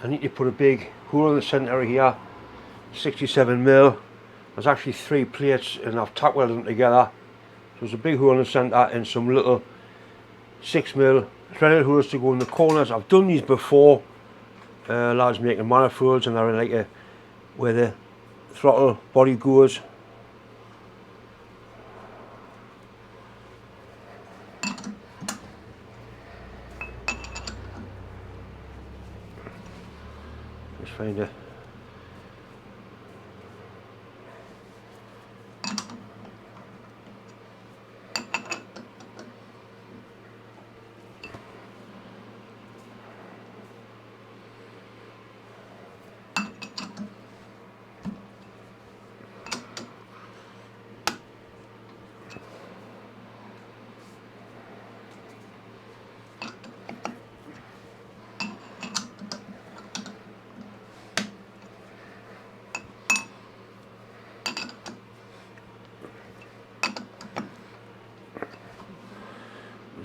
I need to put a big hole in the centre here, 67mm. There's actually 3 plates and I've tack welded them together. So there's a big hole in the centre and some little 6mm threaded holes to go in the corners. I've done these before, lads making manifolds, and they're in like a, where the throttle body goes. Just find a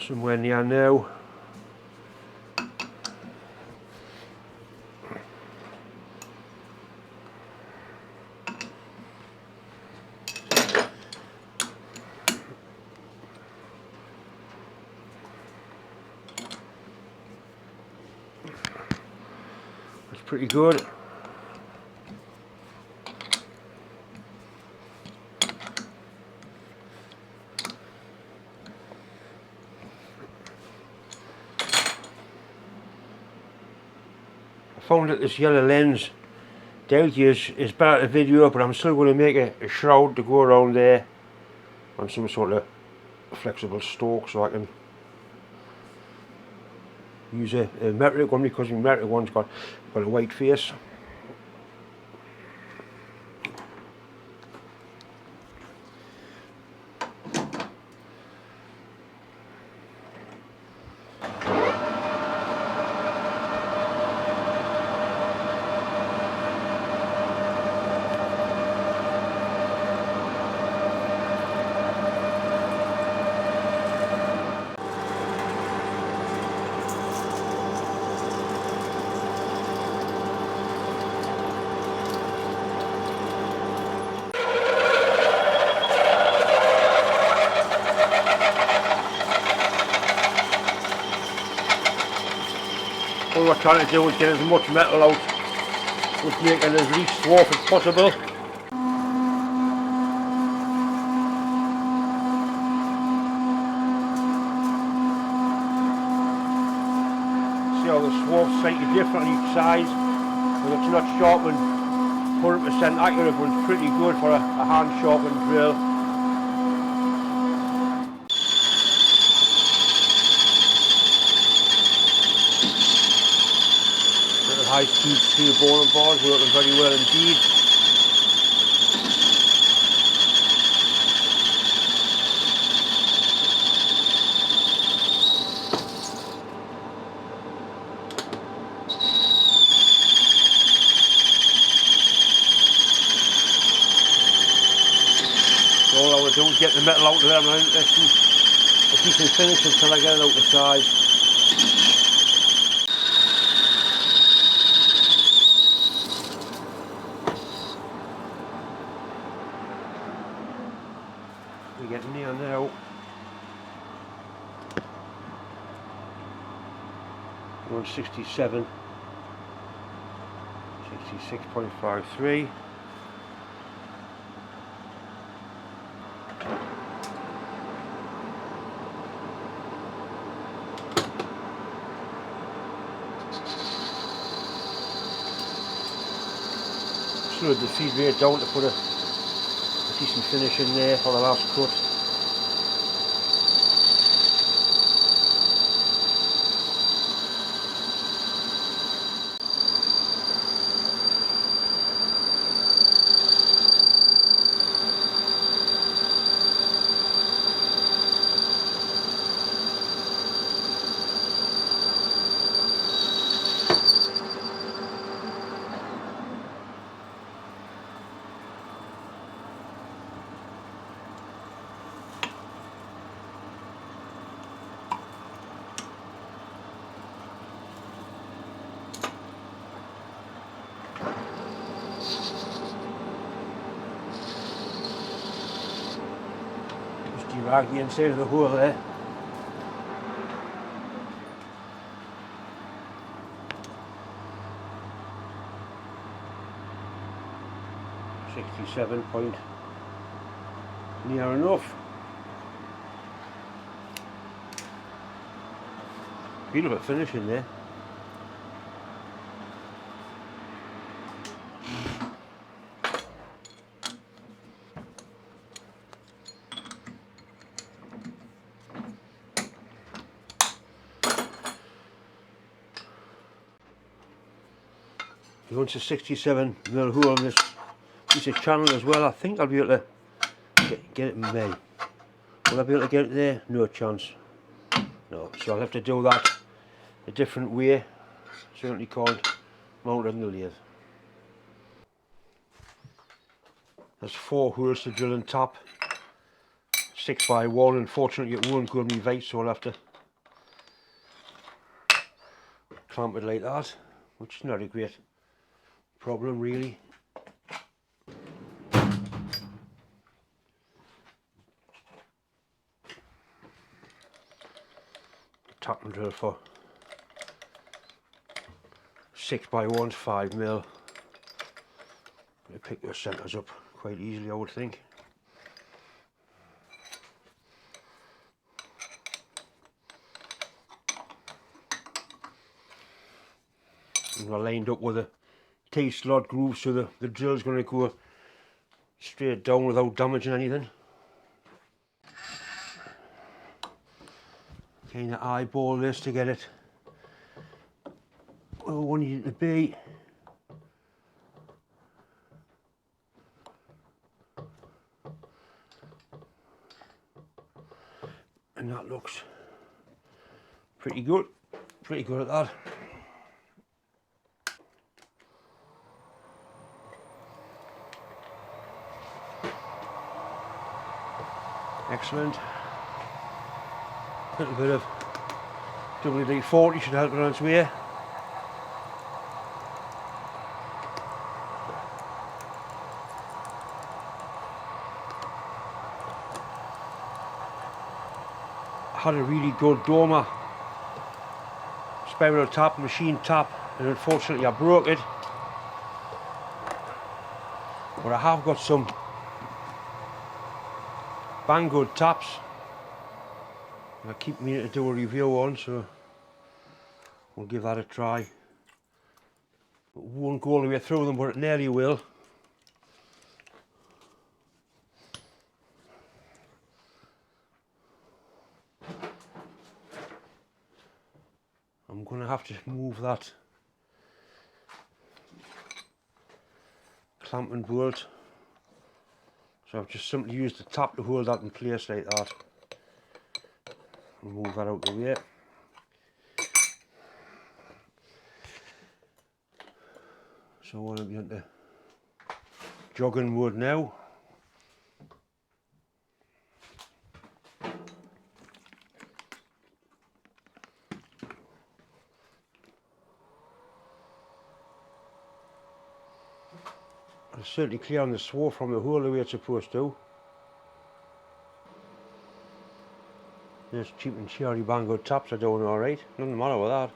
somewhere near now. That's pretty good. I found that this yellow lens down here is better to video, but I'm still going to make a shroud to go around there on some sort of flexible stalk so I can use a metric one, because the metric one's got a white face. All we're trying to do is get as much metal out with making as least swarf as possible. See how the swarf's slightly different on each side, but it's not sharpened 100% accurate, but it's pretty good for a hand sharpened drill. High-speed steel boring bars working very well indeed. So all I want to do is get the metal out of there, and if you can finish until I get it out the side. We're getting near now. 167, 66.53. Slowed the feed rate down to put a decent finish in there for the last cut. Drag the inside of the hole there. .67 point, near enough. Beautiful finish in there. He wants a 67mm hole on this piece of channel as well. I think I'll be able to get it in May. Will I be able to get it there? No chance. No, so I'll have to do that a different way. Certainly can't mount it on the lathe. There's 4 holes to drill and tap. 6x1. Unfortunately it won't go on my vise, so I'll have to clamp it like that, which is not a great problem really. Tap and drill for 6x1's 5mm. You pick your centres up quite easily, I would think. And I lined up with a T-slot groove, so the drill's going to go straight down without damaging anything. Kind of eyeball this to get it where I want it to be. And that looks pretty good at that. Excellent. A little bit of WD-40 should help it on its way. I had a really good Doma spiral tap, machine tap, and unfortunately I broke it. But I have got some Banggood taps I keep meaning to do a review on, so we'll give that a try. It won't go all the way through them, but it nearly will. I'm going to have to move that clamping bolt, so I've just simply used the tap to hold that in place like that. Move that out of the way. So we'll be into jogging mode now. It's certainly clear on the swarf from the hole the way it's supposed to. There's cheap and cherry Banggood taps are doing alright, nothing the matter with that.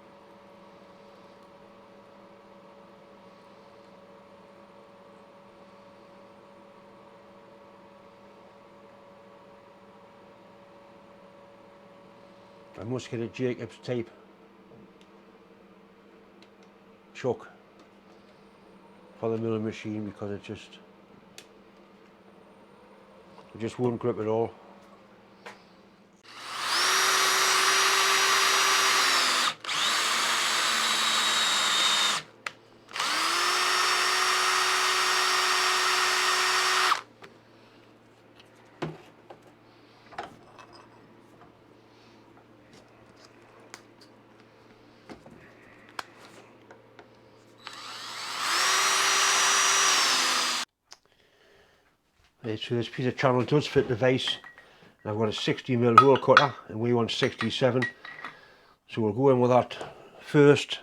I must get a Jacob's tape chuck for the milling machine because it just won't grip at all. Right, so this piece of channel does fit the vise. I've got a 60mm hole cutter and we want 67, so we'll go in with that first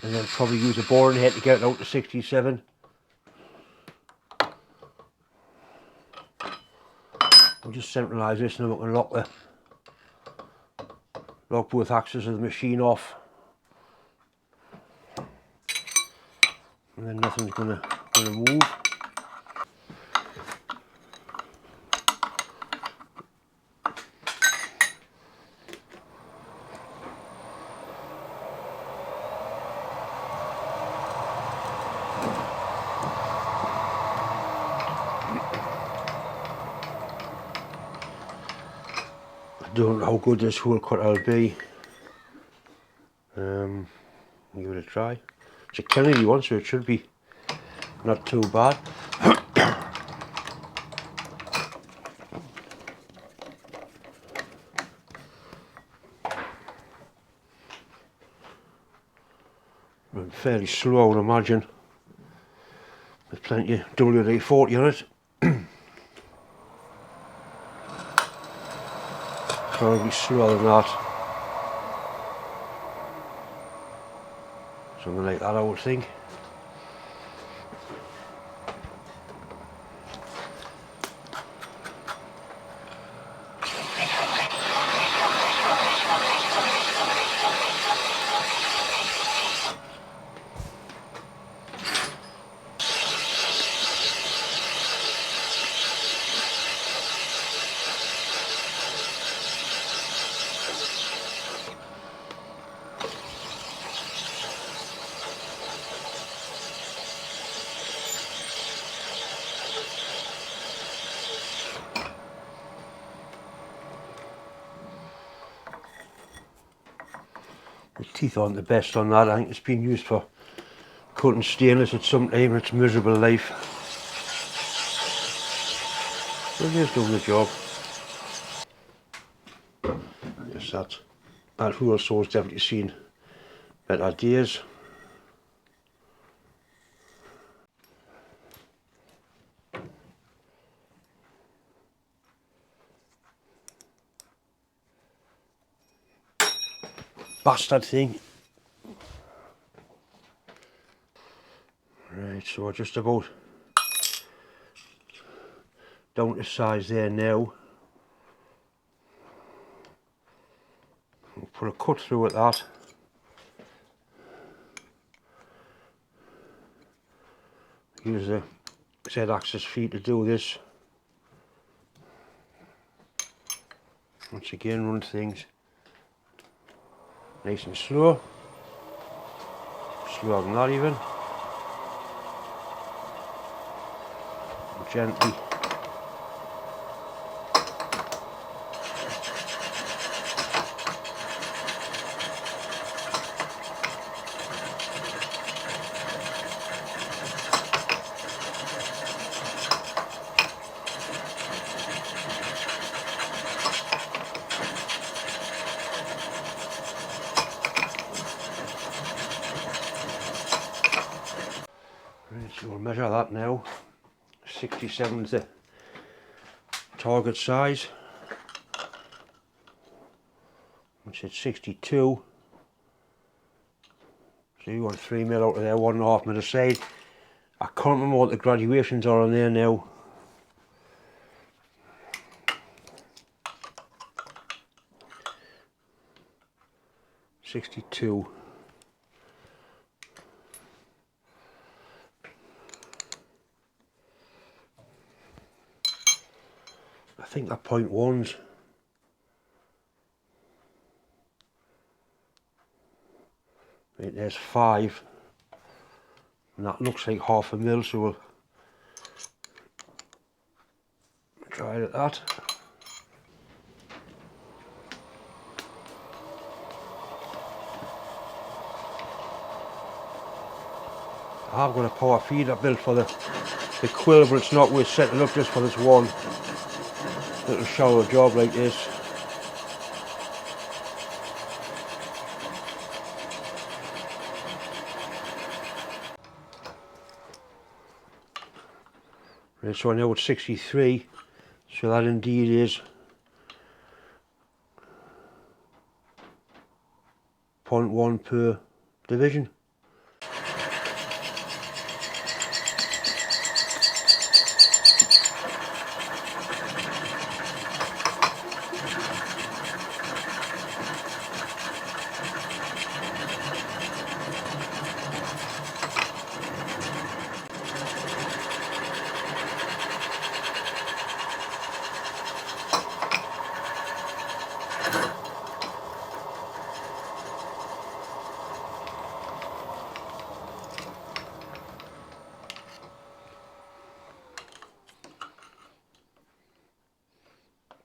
and then probably use a boring head to get it out to 67. I'll just centralise this and then we can lock both axes of the machine off, and then nothing's gonna move. I don't know how good this hole cutter will be. Give it a try. It's a Kennedy one, so it should be not too bad. I'm fairly slow, I would imagine. There's plenty of WD-40 on it. Probably slower than that. Something like that, I would think. The teeth aren't the best on that. I think it's been used for cutting stainless at some time in its miserable life. But it is doing the job. Yes, that hole saw's definitely seen better days. Bastard thing. Right, so we're just about down to size there now. We'll put a cut through at that. Use the Z-axis feet to do this. Once again, run things nice and slow. Slower than that even. And gently. Right, so we'll measure that now. 67 is the target size. Which is 62. So you want 3 mil out of there, 1.5 mil aside. I can't remember what the graduations are on there now. .62. I think that .1's right, there's 5, and that looks like 1/2 mil, so we'll try it at that. I've got a power feeder built for the quill, but it's not worth setting up just for this one little shallow job like this. Right, so I know it's 63, so that indeed is .1 per division.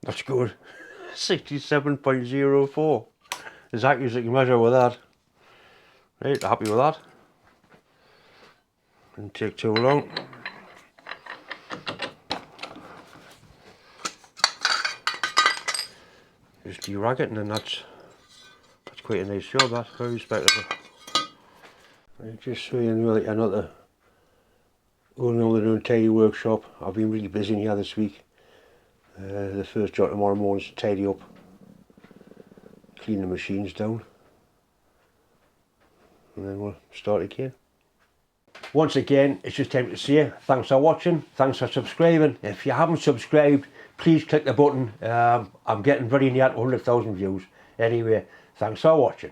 That's good. 67.04. As accurate as you can measure with that. Right, happy with that. Didn't take too long. Just de-rag it, and then that's quite a nice job. That's very respectable. Right, just so you know that you're not going on the tidy workshop. I've been really busy in here this week. The first job tomorrow morning is to tidy up, clean the machines down, and then we'll start again. Once again, it's just time to say thanks for watching, thanks for subscribing. If you haven't subscribed, please click the button. I'm getting very near to 100,000 views. Anyway, thanks for watching.